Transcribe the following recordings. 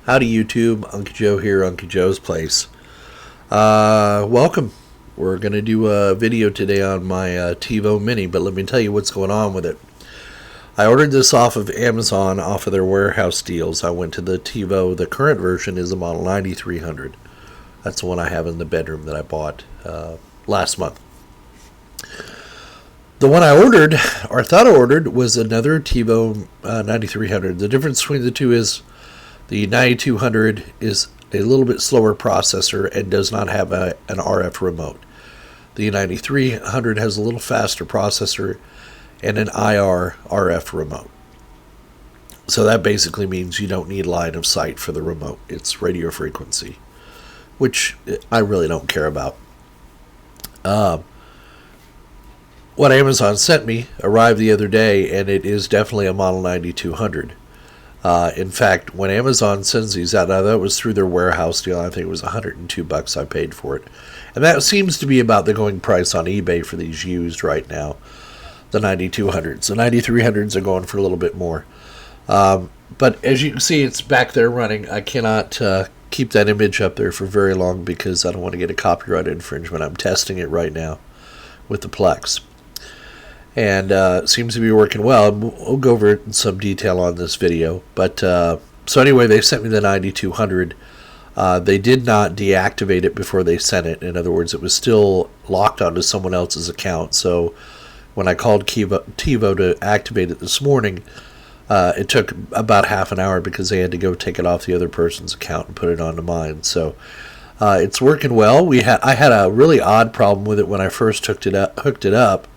Howdy YouTube, Uncle Joe here, Uncle Joe's Place. Welcome. We're going to do a video today on my Tivo Mini, but let me tell you what's going on with it. I ordered this off of Amazon, off of their warehouse deals. I went to the Tivo, the current version is a model 9300. That's the one I have in the bedroom that I bought last month. The one I ordered, or thought I ordered, was another Tivo 9300. The difference between the two is the 9200 is a little bit slower processor and does not have an RF remote. The 9300 has a little faster processor and an IR RF remote. So that basically means you don't need line of sight for the remote. It's radio frequency, which I really don't care about. What Amazon sent me arrived the other day, and it is definitely a Model 9200. In fact, when Amazon sends these out, now that was through their warehouse deal. I think it was $102 I paid for it. And that seems to be about the going price on eBay for these used right now, the 9200s. The 9300s are going for a little bit more. But as you can see, it's back there running. I cannot keep that image up there for very long because I don't want to get a copyright infringement. I'm testing it right now with the Plex. And it seems to be working well. We'll go over it in some detail on this video. But so anyway, they sent me the 9200. They did not deactivate it before they sent it. In other words, it was still locked onto someone else's account. So when I called Tivo to activate it this morning, it took about half an hour because they had to go take it off the other person's account and put it onto mine. So it's working well. I had a really odd problem with it when I first hooked it up.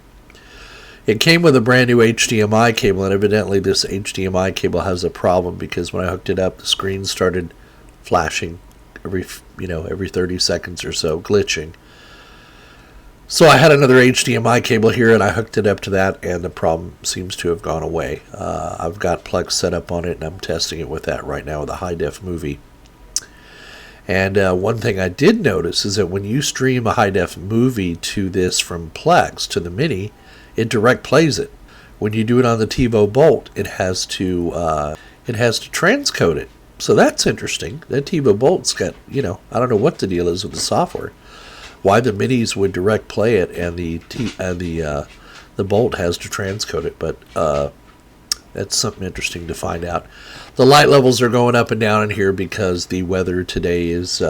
It came with a brand new HDMI cable, and evidently this HDMI cable has a problem because when I hooked it up, the screen started flashing every 30 seconds or so, glitching. So I had another HDMI cable here, and I hooked it up to that, and the problem seems to have gone away. I've got Plex set up on it, and I'm testing it with that right now with a high-def movie. And one thing I did notice is that when you stream a high-def movie to this from Plex to the Mini, it direct plays it. When you do it on the Tivo Bolt, it has to transcode it. So that's interesting. That Tivo Bolt's got, I don't know what the deal is with the software. Why the Minis would direct play it and the Bolt has to transcode it, but that's something interesting to find out. The light levels are going up and down in here because the weather today is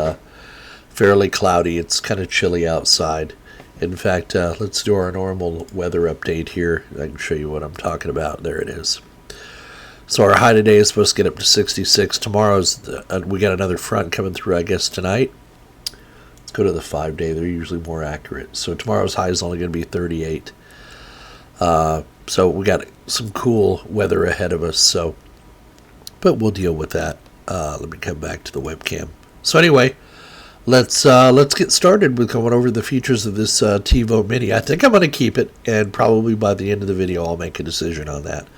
fairly cloudy. It's kind of chilly outside. In fact, let's do our normal weather update here. I can show you what I'm talking about. There it is. So our high today is supposed to get up to 66. Tomorrow's we got another front coming through, I guess, tonight. Let's go to the 5-day. They're usually more accurate. So tomorrow's high is only going to be 38. So we got some cool weather ahead of us. But we'll deal with that. Let me come back to the webcam. So anyway, let's get started with going over the features of this Tivo Mini. I think I'm going to keep it, and probably by the end of the video I'll make a decision on that.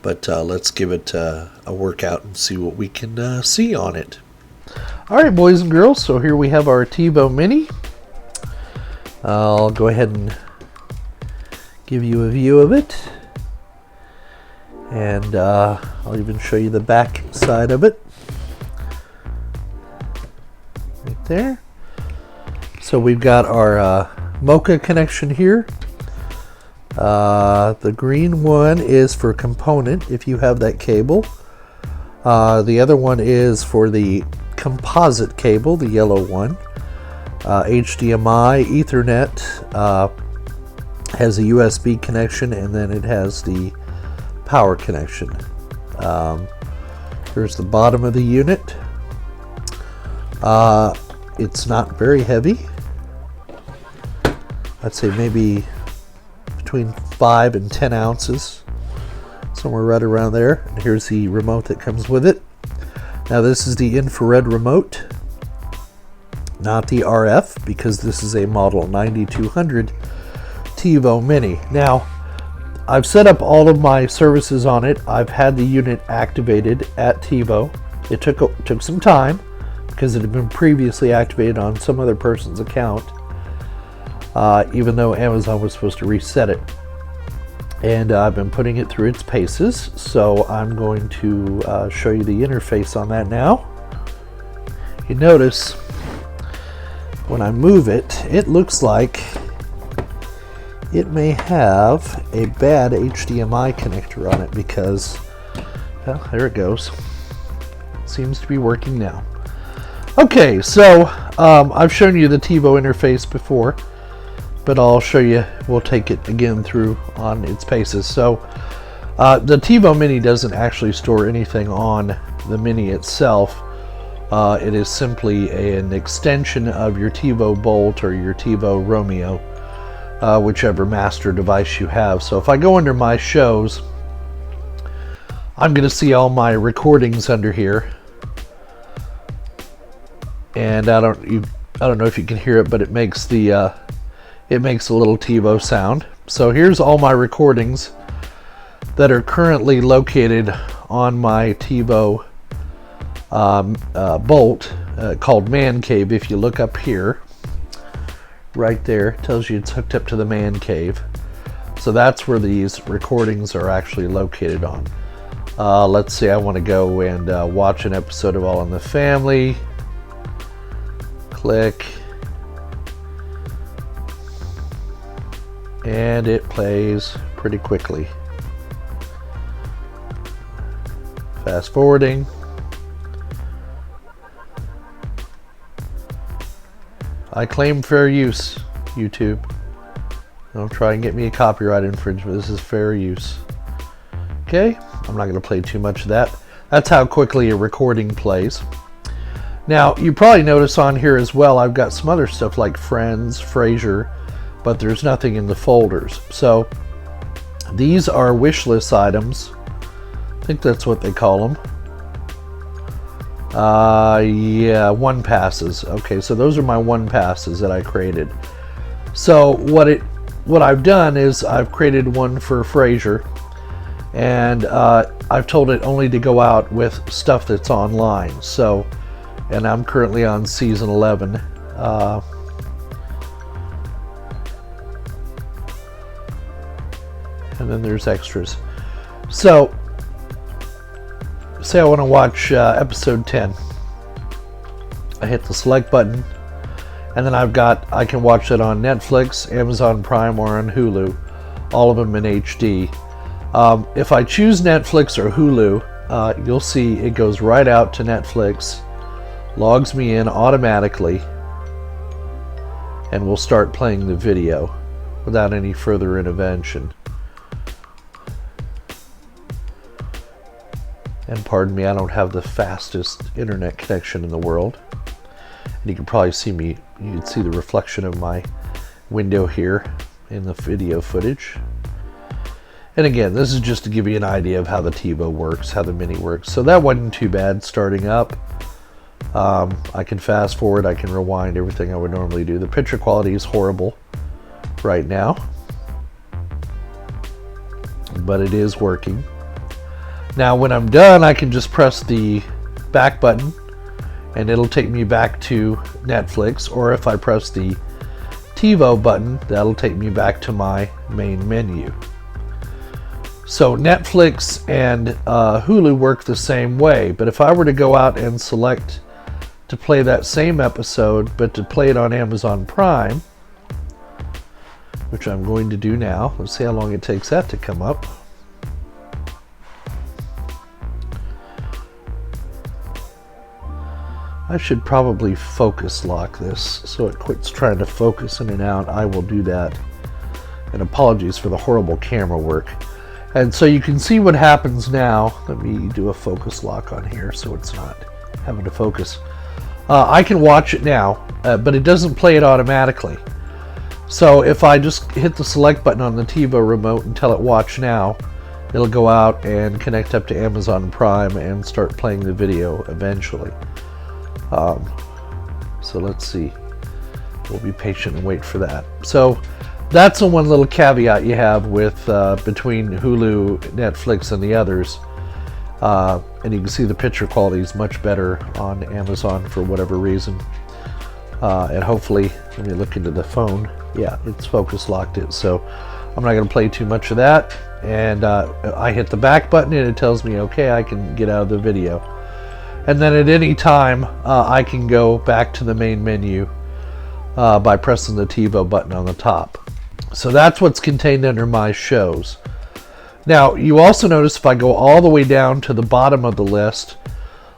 But let's give it a workout and see what we can see on it. Alright, boys and girls, so here we have our Tivo Mini. I'll go ahead and give you a view of it. And I'll even show you the back side of it. Right there. So we've got our Mocha connection here. The green one is for component if you have that cable. The other one is for the composite cable, the yellow one. HDMI, Ethernet, has a USB connection, and then it has the power connection. Here's the bottom of the unit. It's not very heavy. I'd say maybe between 5 and 10 ounces, somewhere right around there. And here's the remote that comes with it. Now this is the infrared remote, not the RF, because this is a Model 9200 Tivo Mini. Now I've set up all of my services on it. I've had the unit activated at Tivo. It took some time because it had been previously activated on some other person's account, even though Amazon was supposed to reset it. And I've been putting it through its paces, so I'm going to show you the interface on that now. you notice when I move it, it looks like it may have a bad HDMI connector on it because, well, there it goes. Seems to be working now. Okay, so I've shown you the Tivo interface before, but I'll show you, we'll take it again through on its paces. So the Tivo Mini doesn't actually store anything on the Mini itself. It is simply an extension of your Tivo Bolt or your Tivo Romeo, whichever master device you have. So if I go under my shows, I'm going to see all my recordings under here. And I don't know if you can hear it, but it makes a little Tivo sound. So here's all my recordings that are currently located on my Tivo Bolt called Man Cave. If you look up here, right there, it tells you it's hooked up to the Man Cave. So that's where these recordings are actually located on. Let's say I want to go and watch an episode of All in the Family. Click, and it plays pretty quickly. Fast forwarding. I claim fair use, YouTube. Don't try and get me a copyright infringement. This is fair use. Okay, I'm not going to play too much of that. That's how quickly a recording plays. Now, you probably notice on here as well, I've got some other stuff like Friends, Frasier, but there's nothing in the folders. So these are wish list items. I think that's what they call them. Yeah, one passes. Okay, so those are my one passes that I created. So what I've done is I've created one for Frasier, and I've told it only to go out with stuff that's online. So, and I'm currently on season 11. And then there's extras. So, say I want to watch episode 10. I hit the select button, and then I can watch it on Netflix, Amazon Prime, or on Hulu, all of them in HD. If I choose Netflix or Hulu, you'll see it goes right out to Netflix, logs me in automatically, and will start playing the video without any further intervention. And pardon me, I don't have the fastest internet connection in the world. And you can probably see me, you can see the reflection of my window here in the video footage. And again, this is just to give you an idea of how the Tivo works, how the Mini works. So that wasn't too bad starting up. I can fast forward, I can rewind, everything I would normally do. The picture quality is horrible right now, but it is working. Now when I'm done, I can just press the back button and it'll take me back to Netflix, or if I press the Tivo button, that'll take me back to my main menu. So Netflix and Hulu work the same way, but if I were to go out and select to play that same episode, but to play it on Amazon Prime, which I'm going to do now. Let's see how long it takes that to come up. I should probably focus lock this so it quits trying to focus in and out. I will do that. And apologies for the horrible camera work. And so you can see what happens now. Let me do a focus lock on here so it's not having to focus. I can watch it now, but it doesn't play it automatically. So if I just hit the select button on the Tivo remote and tell it watch now, it'll go out and connect up to Amazon Prime and start playing the video eventually. So let's see. We'll be patient and wait for that. So that's the one little caveat you have with between Hulu, Netflix, and the others. And you can see the picture quality is much better on Amazon for whatever reason. And hopefully, let me look into the phone. Yeah, it's focus locked it. So I'm not going to play too much of that. And I hit the back button and it tells me, okay, I can get out of the video. And then at any time, I can go back to the main menu by pressing the Tivo button on the top. So that's what's contained under my shows. Now, you also notice if I go all the way down to the bottom of the list,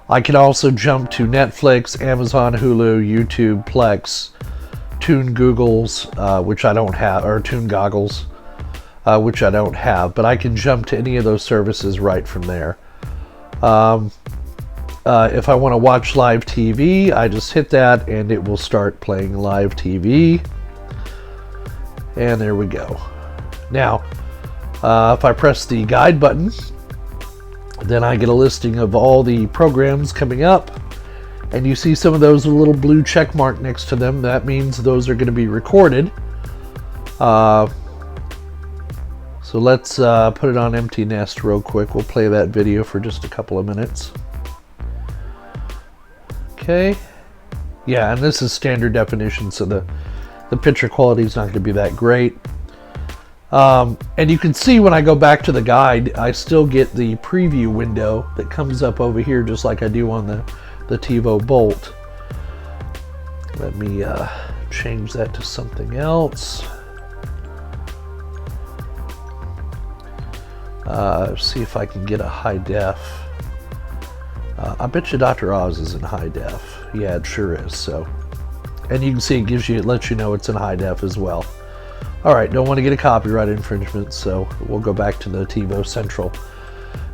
I can also jump to Netflix, Amazon, Hulu, YouTube, Plex, Toon Googles, which I don't have, or Toon Goggles, which I don't have, but I can jump to any of those services right from there. If I want to watch live TV, I just hit that and it will start playing live TV. And there we go. Now, if I press the guide button, then I get a listing of all the programs coming up. And you see some of those with a little blue check mark next to them. That means those are going to be recorded. So let's put it on Empty Nest real quick. We'll play that video for just a couple of minutes. Okay. Yeah, and this is standard definition, so the picture quality is not going to be that great. And you can see when I go back to the guide, I still get the preview window that comes up over here just like I do on the Tivo Bolt. Let me change that to something else. See if I can get a high def. I bet you Dr. Oz is in high def. Yeah, it sure is. So, and you can see it lets you know it's in high def as well. All right, don't want to get a copyright infringement, so we'll go back to the Tivo Central.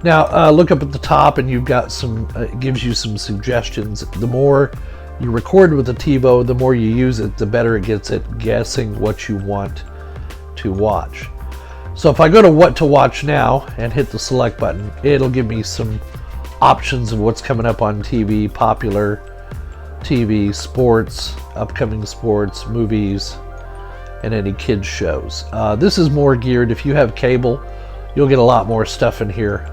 Now, look up at the top, and you've got some. It gives you some suggestions. The more you record with the Tivo, the more you use it, the better it gets at guessing what you want to watch. So if I go to What to Watch Now and hit the select button, it'll give me some options of what's coming up on TV, popular TV, sports, upcoming sports, movies, and any kids shows. This is more geared, if you have cable, you'll get a lot more stuff in here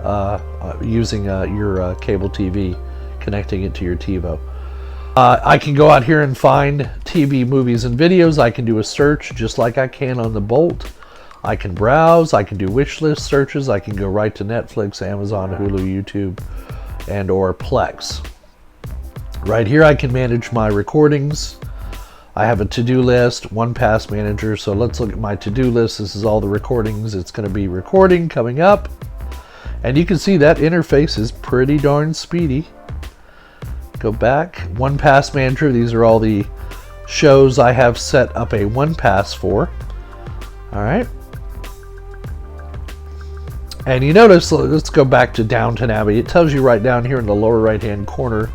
using your cable TV, connecting it to your Tivo. I can go out here and find TV, movies, and videos. I can do a search just like I can on the Bolt. I can browse, I can do wish list searches, I can go right to Netflix, Amazon, Hulu, YouTube, and or Plex. Right here I can manage my recordings. I have a to-do list, one pass manager, so let's look at my to-do list. This is all the recordings it's going to be recording coming up. And you can see that interface is pretty darn speedy. Go back, one pass manager, these are all the shows I have set up a one pass for. All right. And you notice, let's go back to Downton Abbey. It tells you right down here in the lower right hand corner,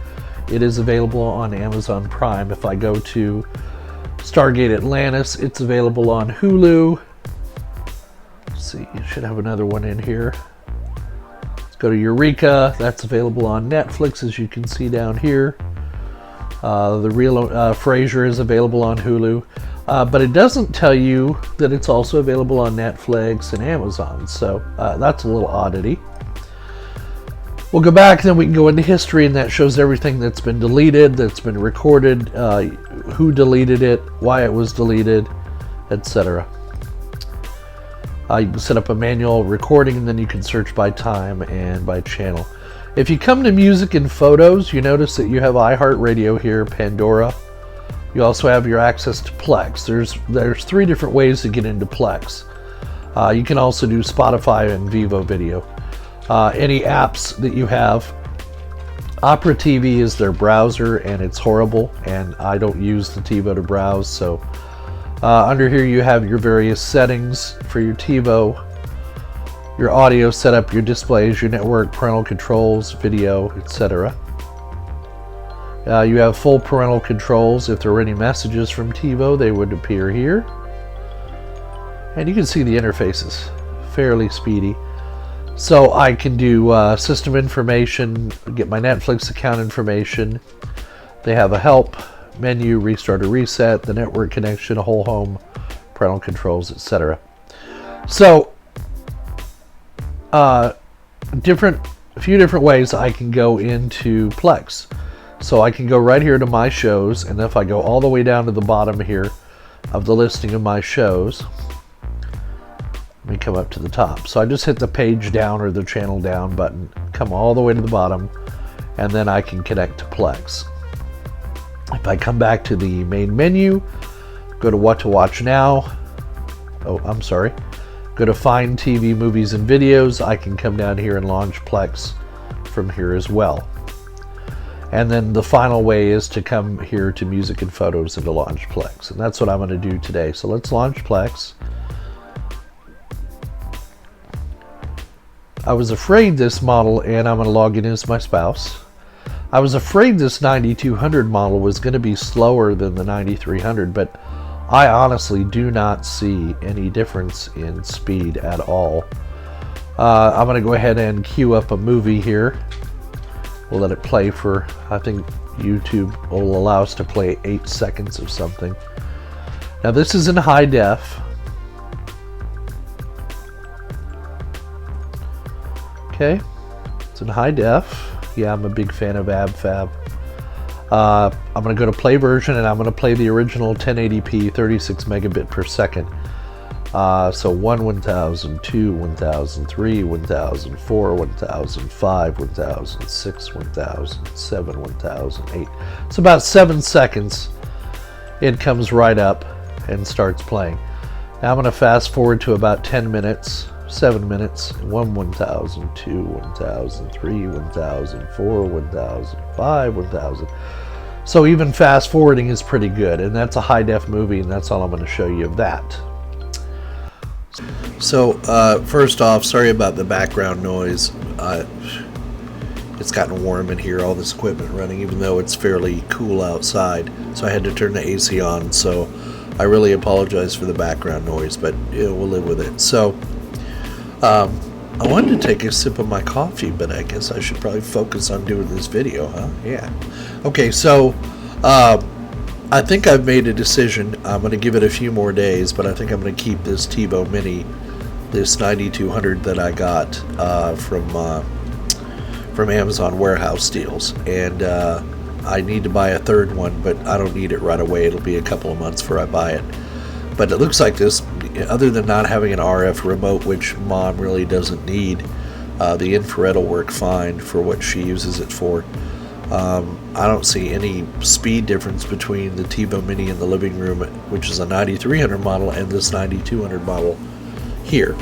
it is available on Amazon Prime. If I go to Stargate Atlantis, it's available on Hulu. Let's see, you should have another one in here. Let's go to Eureka, that's available on Netflix, as you can see down here. The Real Frasier is available on Hulu. But it doesn't tell you that it's also available on Netflix and Amazon, so that's a little oddity. We'll go back, then we can go into history, and that shows everything that's been deleted, that's been recorded, who deleted it, why it was deleted, etc. You can set up a manual recording, and then you can search by time and by channel. If you come to music and photos, you notice that you have iHeartRadio here, Pandora. You also have your access to Plex. There's three different ways to get into Plex. You can also do Spotify and Vivo Video. Any apps that you have, Opera TV is their browser, and it's horrible, and I don't use the Tivo to browse. So under here you have your various settings for your Tivo, your audio setup, your displays, your network, parental controls, video, etc. You have full parental controls. If there are any messages from Tivo, they would appear here. And you can see the interfaces, fairly speedy. So I can do system information, get my Netflix account information. They have a help menu, restart or reset, the network connection, a whole home, parental controls, etc. So a few different ways I can go into Plex. So I can go right here to my shows, and if I go all the way down to the bottom here of the listing of my shows, let me come up to the top. So I just hit the page down or the channel down button, come all the way to the bottom, and then I can connect to Plex. If I come back to the main menu, go to what to watch now, go to find TV, movies, and videos, I can come down here and launch Plex from here as well. And then the final way is to come here to music and photos and to launch Plex. And that's what I'm going to do today. So let's launch Plex. I was afraid this model, and I'm going to log in as my spouse. I was afraid this 9200 model was going to be slower than the 9300, but I honestly do not see any difference in speed at all. I'm going to go ahead and queue up a movie here. We'll let it play for, I think YouTube will allow us to play 8 seconds of something. Now this is in high def. Okay, it's in high def. Yeah, I'm a big fan of AbFab. I'm going to go to play version, and I'm going to play the original 1080p 36 megabit per second. So 1, 1000, 2, 1000, 3, 1004, 1005, 1006, 1007, 1008. It's about 7 seconds. It comes right up and starts playing. Now I'm going to fast forward to about 10 minutes, 7 minutes, 1, 1000, 2, 1000, 3, 1004, 1005, 1000. So even fast forwarding is pretty good, and that's a high def movie, and that's all I'm going to show you of that. So first off, sorry about the background noise. It's gotten warm in here, all this equipment running, even though it's fairly cool outside. So I had to turn the AC on, so I really apologize for the background noise, but we'll live with it. So I wanted to take a sip of my coffee, but I guess I should probably focus on doing this video, huh? Yeah. Okay, so I think I've made a decision. I'm going to give it a few more days, but I think I'm going to keep this Tivo Mini, this 9200 that I got from Amazon warehouse deals, and I need to buy a third one, but I don't need it right away. It'll be a couple of months before I buy it. But it looks like this, other than not having an RF remote, which Mom really doesn't need, the infrared will work fine for what she uses it for. I don't see any speed difference between the Tivo Mini in the living room, which is a 9300 model, and this 9200 model here.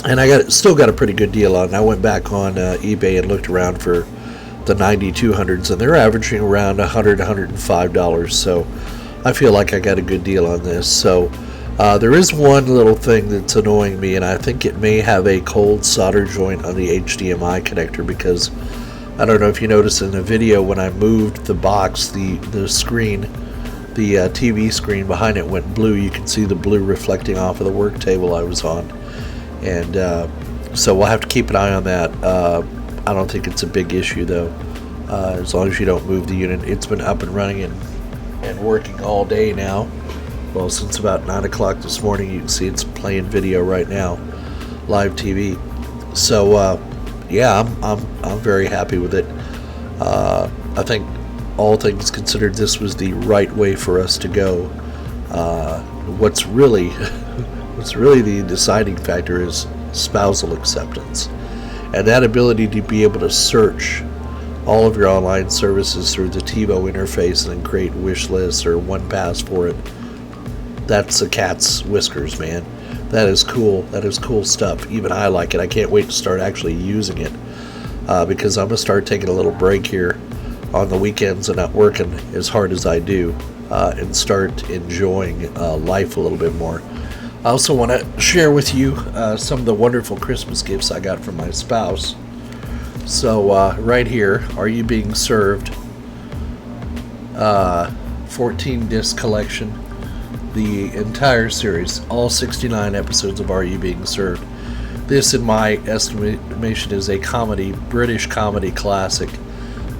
And I still got a pretty good deal on it. I went back on eBay and looked around for the 9200s, and they're averaging around $100, $105. So I feel like I got a good deal on this. So there is one little thing that's annoying me, and I think it may have a cold solder joint on the HDMI connector, because I don't know if you noticed in the video when I moved the box, the screen, the TV screen behind it went blue. You can see the blue reflecting off of the work table I was on. And so we'll have to keep an eye on that. I don't think it's a big issue though, as long as you don't move the unit. It's been up and running and working all day now. Well, since about 9 o'clock this morning. You can see it's playing video right now, live TV. So yeah, I'm very happy with it. I think all things considered, this was the right way for us to go. What's really the deciding factor is spousal acceptance, and that ability to be able to search all of your online services through the Tivo interface and then create wish lists or one pass for it. That's a cat's whiskers, man. That is cool. That is cool stuff. Even I like it. I can't wait to start actually using it, because I'm going to start taking a little break here on the weekends and not working as hard as I do, and start enjoying life a little bit more. I also want to share with you some of the wonderful Christmas gifts I got from my spouse. So right here, Are You Being Served? 14 disc collection. The entire series, all 69 episodes of Are You Being Served. This, in my estimation, is a comedy, British comedy classic.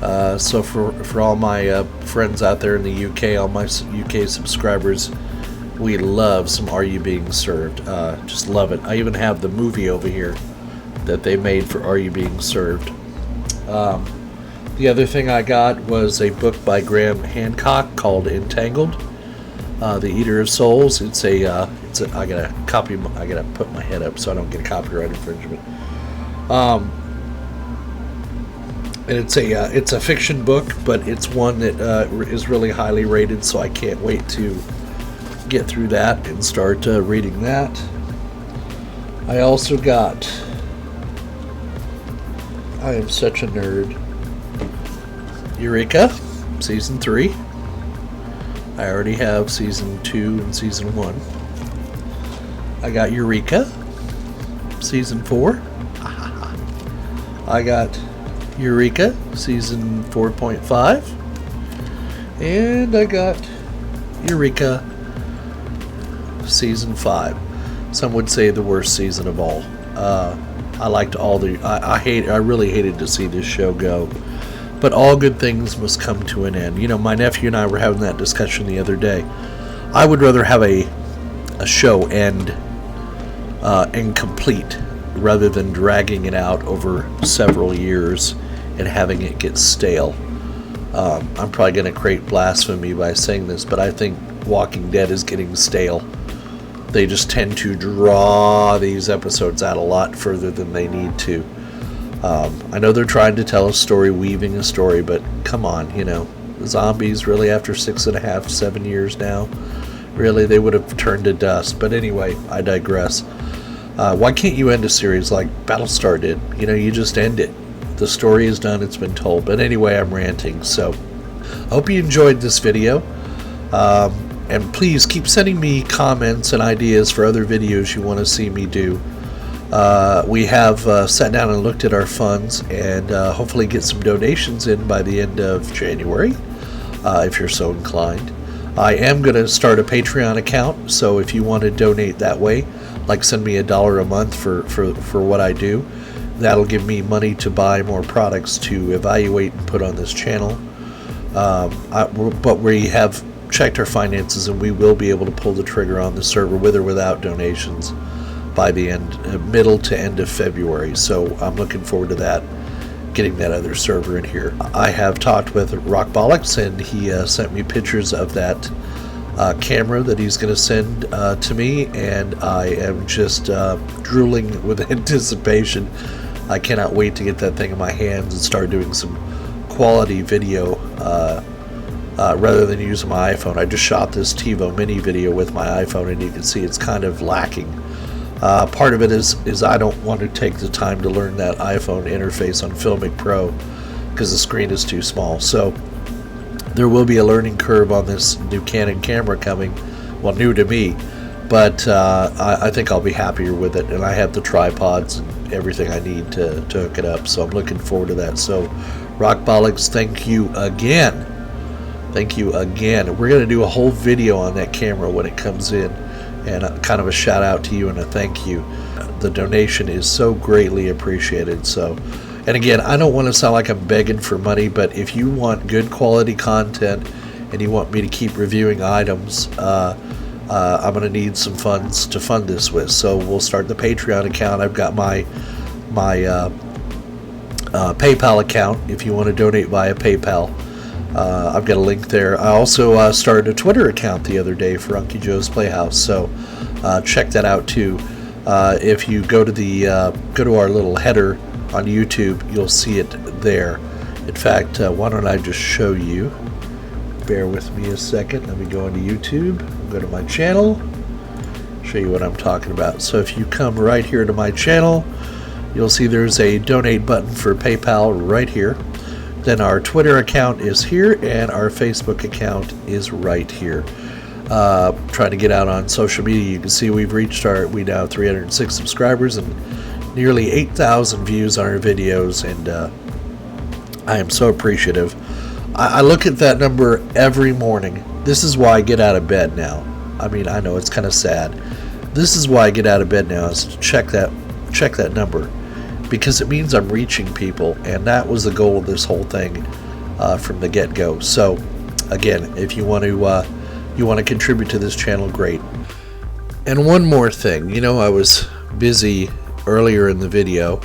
So for all my friends out there in the UK, all my UK subscribers, we love some Are You Being Served. Just love it. I even have the movie over here that they made for Are You Being Served. The other thing I got was a book by Graham Hancock called Entangled. The Eater of Souls. I gotta put my head up so I don't get a copyright infringement. and it's a fiction book, but it's one that is really highly rated, so I can't wait to get through that and start reading that. I also got, I am such a nerd, Eureka Season 3. I already have Season 2 and Season 1. I got Eureka Season 4. I got Eureka Season 4.5. And I got Eureka Season 5. Some would say the worst season of all. I liked all the... I really hated to see this show go. But all good things must come to an end. You know, my nephew and I were having that discussion the other day. I would rather have a show end incomplete rather than dragging it out over several years and having it get stale. I'm probably going to create blasphemy by saying this, but I think Walking Dead is getting stale. They just tend to draw these episodes out a lot further than they need to. I know they're trying to tell a story, weaving a story, but come on, you know, zombies really after 6.5, 7 years now, really they would have turned to dust. But anyway, I digress. Why can't you end a series like Battlestar did? You know, you just end it. The story is done, it's been told. But anyway, I'm ranting, so I hope you enjoyed this video. And please keep sending me comments and ideas for other videos you want to see me do. We have sat down and looked at our funds and hopefully get some donations in by the end of January, if you're so inclined. I am going to start a Patreon account, so if you want to donate that way, like send me $1 a month for what I do, that'll give me money to buy more products to evaluate and put on this channel. But we have checked our finances and we will be able to pull the trigger on the server with or without donations by the middle to end of February. So I'm looking forward to that, getting that other server in here. I have talked with Rockbollocks and he sent me pictures of that camera that he's going to send to me, and I am just drooling with anticipation. I cannot wait to get that thing in my hands and start doing some quality video rather than using my iPhone. I just shot this Tivo Mini video with my iPhone, and you can see it's kind of lacking. Part of it is I don't want to take the time to learn that iPhone interface on Filmic Pro because the screen is too small. So there will be a learning curve on this new Canon camera coming. Well, new to me, but I think I'll be happier with it, and I have the tripods and everything I need to hook it up, so I'm looking forward to that. So Rockbollocks, thank you again. Thank you again. We're going to do a whole video on that camera when it comes in, and kind of a shout out to you and a thank you. The donation is so greatly appreciated. So, and again, I don't want to sound like I'm begging for money, but if you want good quality content and you want me to keep reviewing items, I'm going to need some funds to fund this with. So we'll start the Patreon account. I've got my PayPal account if you want to donate via PayPal. I've got a link there. I also started a Twitter account the other day for Unky Joe's Playhouse, so check that out too. If you go to our little header on YouTube, you'll see it there. In fact, why don't I just show you? Bear with me a second. Let me go into YouTube, go to my channel, show you what I'm talking about. So if you come right here to my channel, you'll see there's a donate button for PayPal right here. Then our Twitter account is here, and our Facebook account is right here. Trying to get out on social media. You can see we now have 306 subscribers and nearly 8,000 views on our videos, and I am so appreciative. I look at that number every morning. This is why I get out of bed now. I mean, I know it's kind of sad. This is why I get out of bed now, is to check that number, because it means I'm reaching people, and that was the goal of this whole thing from the get-go. So again, if you want to contribute to this channel, great. And one more thing, you know, I was busy earlier in the video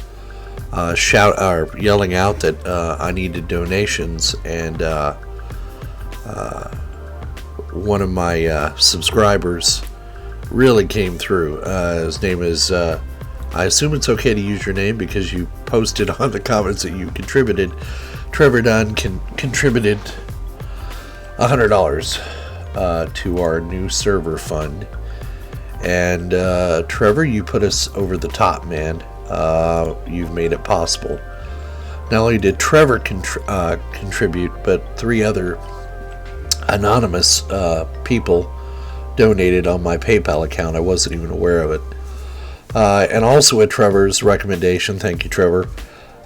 yelling out that I needed donations, and one of my subscribers really came through. His name is I assume it's okay to use your name because you posted on the comments that you contributed. Trevor Dunn contributed $100 to our new server fund. And Trevor, you put us over the top, man. You've made it possible. Not only did Trevor contribute, but 3 other anonymous people donated on my PayPal account. I wasn't even aware of it. And also at Trevor's recommendation, thank you, Trevor,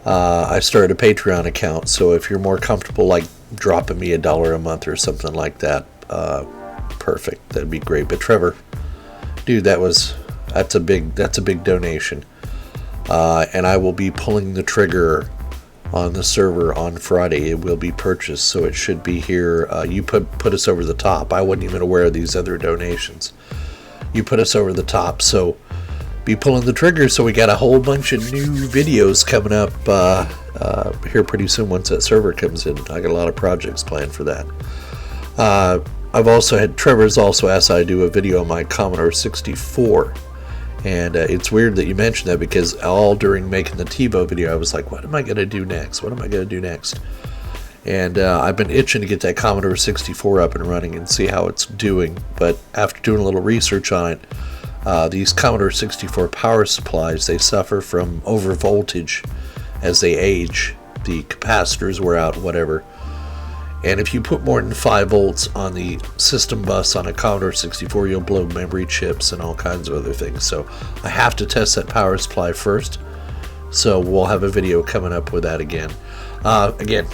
I started a Patreon account. So if you're more comfortable, like dropping me $1 a month or something like that, perfect. That'd be great. But Trevor, dude, that's a big donation. And I will be pulling the trigger on the server on Friday. It will be purchased, so it should be here. You put us over the top. I wasn't even aware of these other donations. You put us over the top, so be pulling the trigger. So we got a whole bunch of new videos coming up here pretty soon once that server comes in. I got a lot of projects planned for that. I've also had Trevor's also asked I do a video on my Commodore 64. And it's weird that you mentioned that, because all during making the Tivo video, I was like, what am I going to do next? What am I going to do next? And I've been itching to get that Commodore 64 up and running and see how it's doing. But after doing a little research on it, these Commodore 64 power supplies, they suffer from overvoltage as they age. The capacitors wear out, whatever. And if you put more than 5 volts on the system bus on a Commodore 64, you'll blow memory chips and all kinds of other things. So I have to test that power supply first. So we'll have a video coming up with that again. Again,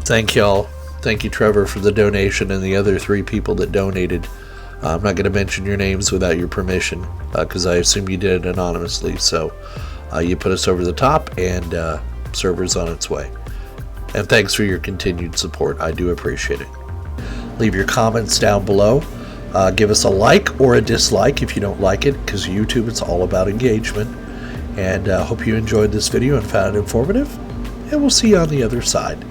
thank y'all. Thank you, Trevor, for the donation, and the other 3 people that donated. I'm not going to mention your names without your permission, because I assume you did it anonymously. So you put us over the top, and server's on its way. And thanks for your continued support. I do appreciate it. Leave your comments down below. Give us a like or a dislike if you don't like it, because YouTube, it's all about engagement. And hope you enjoyed this video and found it informative. And we'll see you on the other side.